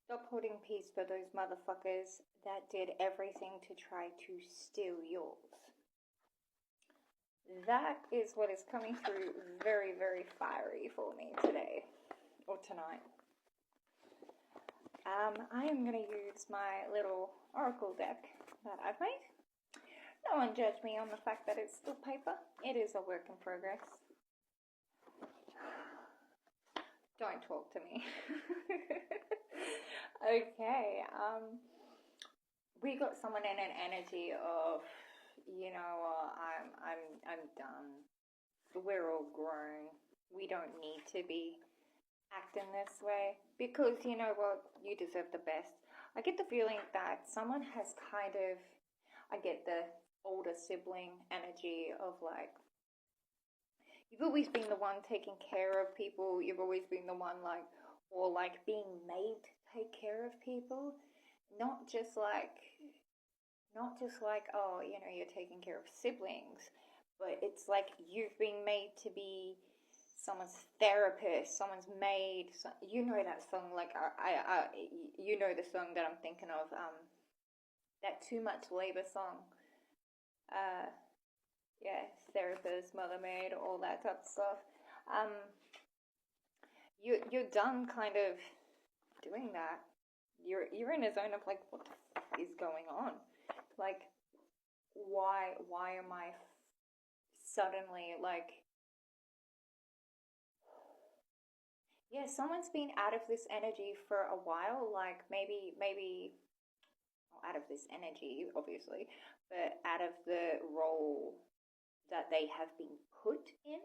Stop holding peace for those motherfuckers that did everything to try to steal yours. That is what is coming through very, very fiery for me today, or tonight. I am going to use my little oracle deck that I've made. No one judge me on the fact that it's still paper. It is a work in progress. Don't talk to me. Okay, we got someone in an energy of, I'm done. We're all grown. We don't need to be acting this way because you know what, you deserve the best. I get the feeling that someone has kind of, I get the older sibling energy of like, you've always been the one taking care of people, you've always been the one like, or like being made to take care of people, not just like oh, you're taking care of siblings, but it's like you've been made to be someone's therapist, someone's maid. You know that song, like you know the song that I'm thinking of, that Too Much Labor song. Uh, yeah, therapist, mother maid, all that type of stuff. Um, you're done kind of doing that. You're in a zone of like, what the fuck is going on? Like, why am I suddenly like, yeah, someone's been out of this energy for a while, like maybe well, out of this energy, obviously, but out of the role that they have been put in.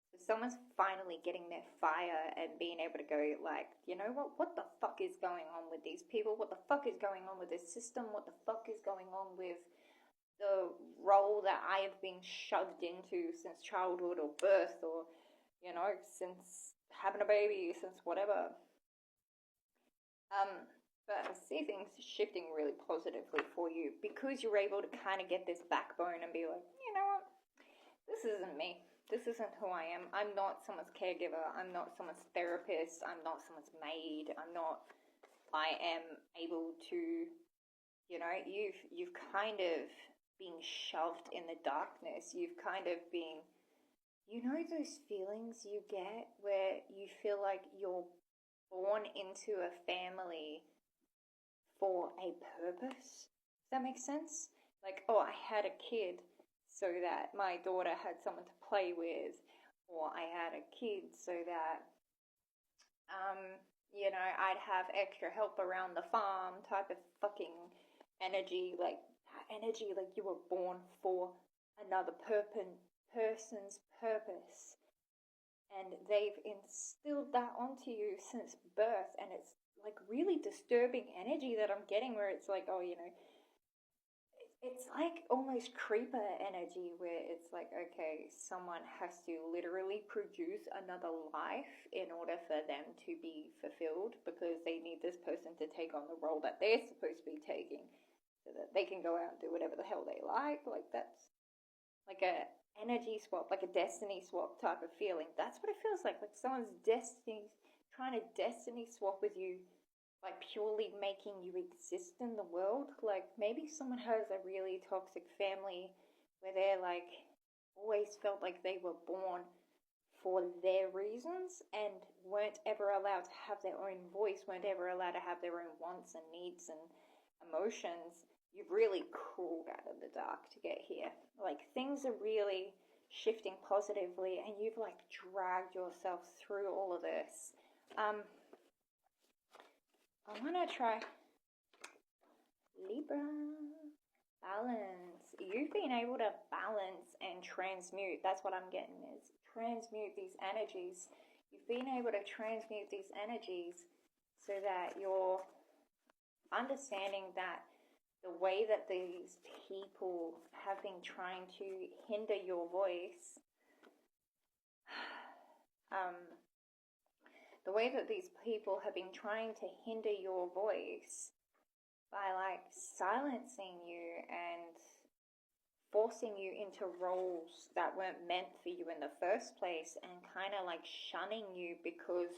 So someone's finally getting their fire and being able to go like, you know what the fuck is going on with these people? What the fuck is going on with this system? What the fuck is going on with the role that I have been shoved into since childhood or birth, or, since having a baby, since whatever. But I see things shifting really positively for you because you're able to kind of get this backbone and be like, you know what, this isn't me. This isn't who I am. I'm not someone's caregiver. I'm not someone's therapist. I'm not someone's maid. I am able to, you've kind of been shoved in the darkness. You've kind of been, those feelings you get where you feel like you're born into a family for a purpose. Does that make sense? Like, oh, I had a kid so that my daughter had someone to play with, or I had a kid so that, I'd have extra help around the farm type of fucking energy, like energy like you were born for another person's purpose. And they've instilled that onto you since birth, and it's like really disturbing energy that I'm getting where it's like, oh, it's like almost creeper energy where it's like, okay, someone has to literally produce another life in order for them to be fulfilled because they need this person to take on the role that they're supposed to be taking so that they can go out and do whatever the hell they like. Like that's like a energy swap, like a destiny swap type of feeling. That's what it feels like someone's destiny trying to destiny swap with you, like purely making you exist in the world. Like maybe someone has a really toxic family where they're like always felt like they were born for their reasons and weren't ever allowed to have their own voice, weren't ever allowed to have their own wants and needs and emotions. You've really crawled out of the dark to get here. Like things are really shifting positively and you've like dragged yourself through all of this. I want to try Libra. Balance. You've been able to balance and transmute. That's what I'm getting is transmute these energies. You've been able to transmute these energies so that you're understanding that the way that these people have been trying to hinder your voice, the way that these people have been trying to hinder your voice by like silencing you and forcing you into roles that weren't meant for you in the first place and kind of like shunning you because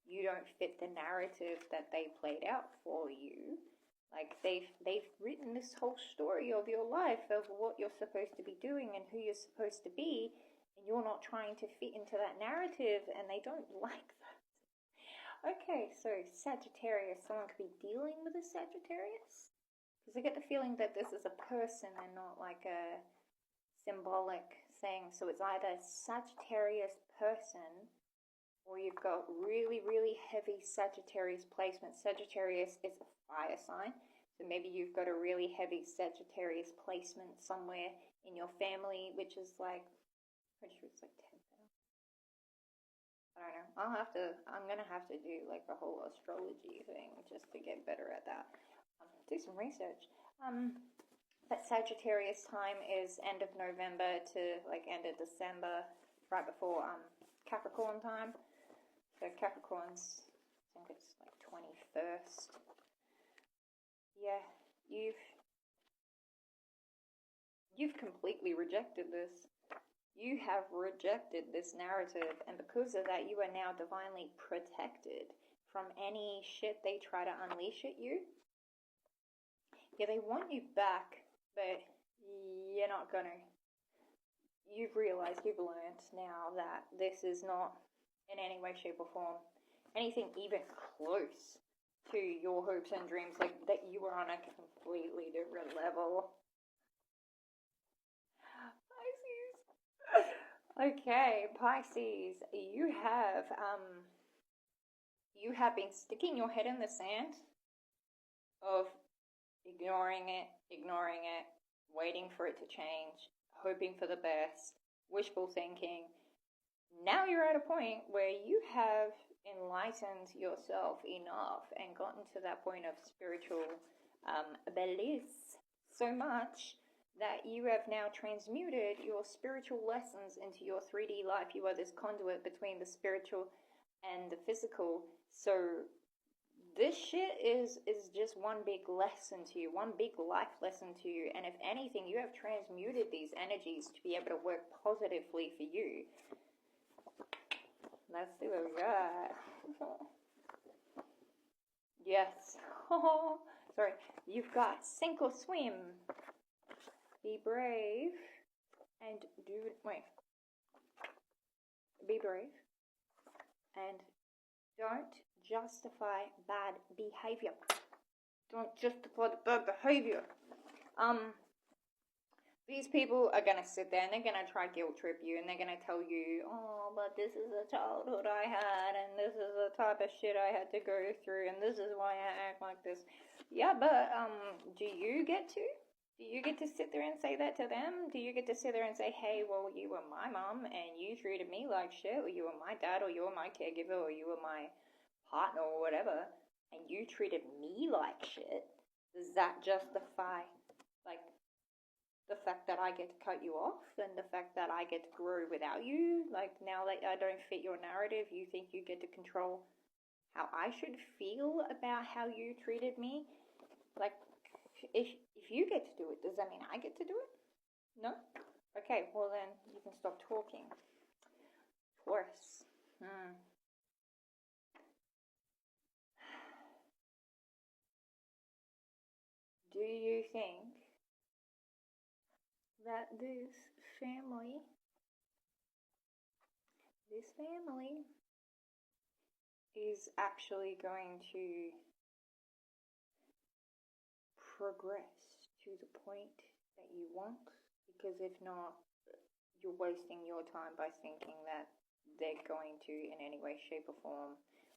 you don't fit the narrative that they played out for you. Like, they've written this whole story of your life, of what you're supposed to be doing and who you're supposed to be, and you're not trying to fit into that narrative, and they don't like that. Okay, so Sagittarius, someone could be dealing with a Sagittarius? Because I get the feeling that this is a person and not like a symbolic thing. So it's either Sagittarius person, or you've got really, really heavy Sagittarius placement. Sagittarius is a fire sign, so maybe you've got a really heavy Sagittarius placement somewhere in your family, which is like, pretty sure it's like 10,000. I don't know. I'm gonna have to do like a whole astrology thing just to get better at that. Do some research. That Sagittarius time is end of November to like end of December, right before Capricorn time. So Capricorn's, I think it's like 21st. Yeah, you've completely rejected this. You have rejected this narrative, and because of that, you are now divinely protected from any shit they try to unleash at you. Yeah, they want you back, but you're not gonna. You've realized, you've learned now that this is not in any way, shape, or form anything even close to your hopes and dreams, like that you are on a completely different level. Pisces. Okay, Pisces, you have been sticking your head in the sand of ignoring it, waiting for it to change, hoping for the best, wishful thinking. Now you're at a point where you have enlightened yourself enough and gotten to that point of spiritual bliss so much that you have now transmuted your spiritual lessons into your 3D life. You are this conduit between the spiritual and the physical. So this shit is just one big lesson to you, one big life lesson to you. And if anything, you have transmuted these energies to be able to work positively for you. Let's see what we got. Yes. Sorry. You've got sink or swim. Be brave. And be brave. And don't justify bad behavior. Don't justify the bad behavior. These people are going to sit there and they're going to try guilt trip you, and they're going to tell you, oh, but this is the childhood I had, and this is the type of shit I had to go through, and this is why I act like this. Yeah, but do you get to? Do you get to sit there and say that to them? Do you get to sit there and say, hey, well, you were my mom, and you treated me like shit, or you were my dad, or you were my caregiver, or you were my partner, or whatever, and you treated me like shit? Does that justify, like, the fact that I get to cut you off, and the fact that I get to grow without you? Like, now that I don't fit your narrative, you think you get to control how I should feel about how you treated me? Like, if you get to do it, does that mean I get to do it? No? Okay, well then, you can stop talking. Taurus. Do you think that this family is actually going to progress to the point that you want? Because if not, you're wasting your time by thinking that they're going to, in any way, shape, or form.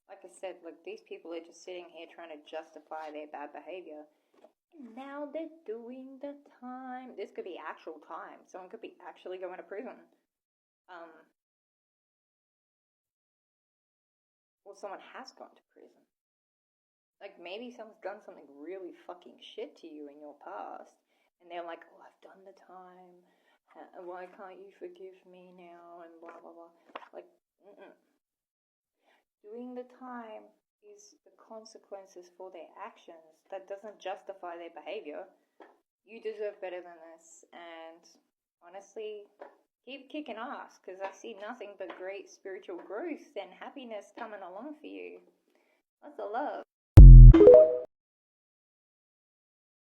Like I said, like, these people are just sitting here trying to justify their bad behavior. And now they're doing the time. This could be actual time. Someone could be actually going to prison. Well, someone has gone to prison. Like, maybe someone's done something really fucking shit to you in your past, and they're like, oh, I've done the time. Why can't you forgive me now? And blah, blah, blah. Like, doing the time is the consequences for their actions. That doesn't justify their behavior. You deserve better than this. And honestly, Keep kicking ass, because I see nothing but great spiritual growth and happiness coming along for you. Lots of love.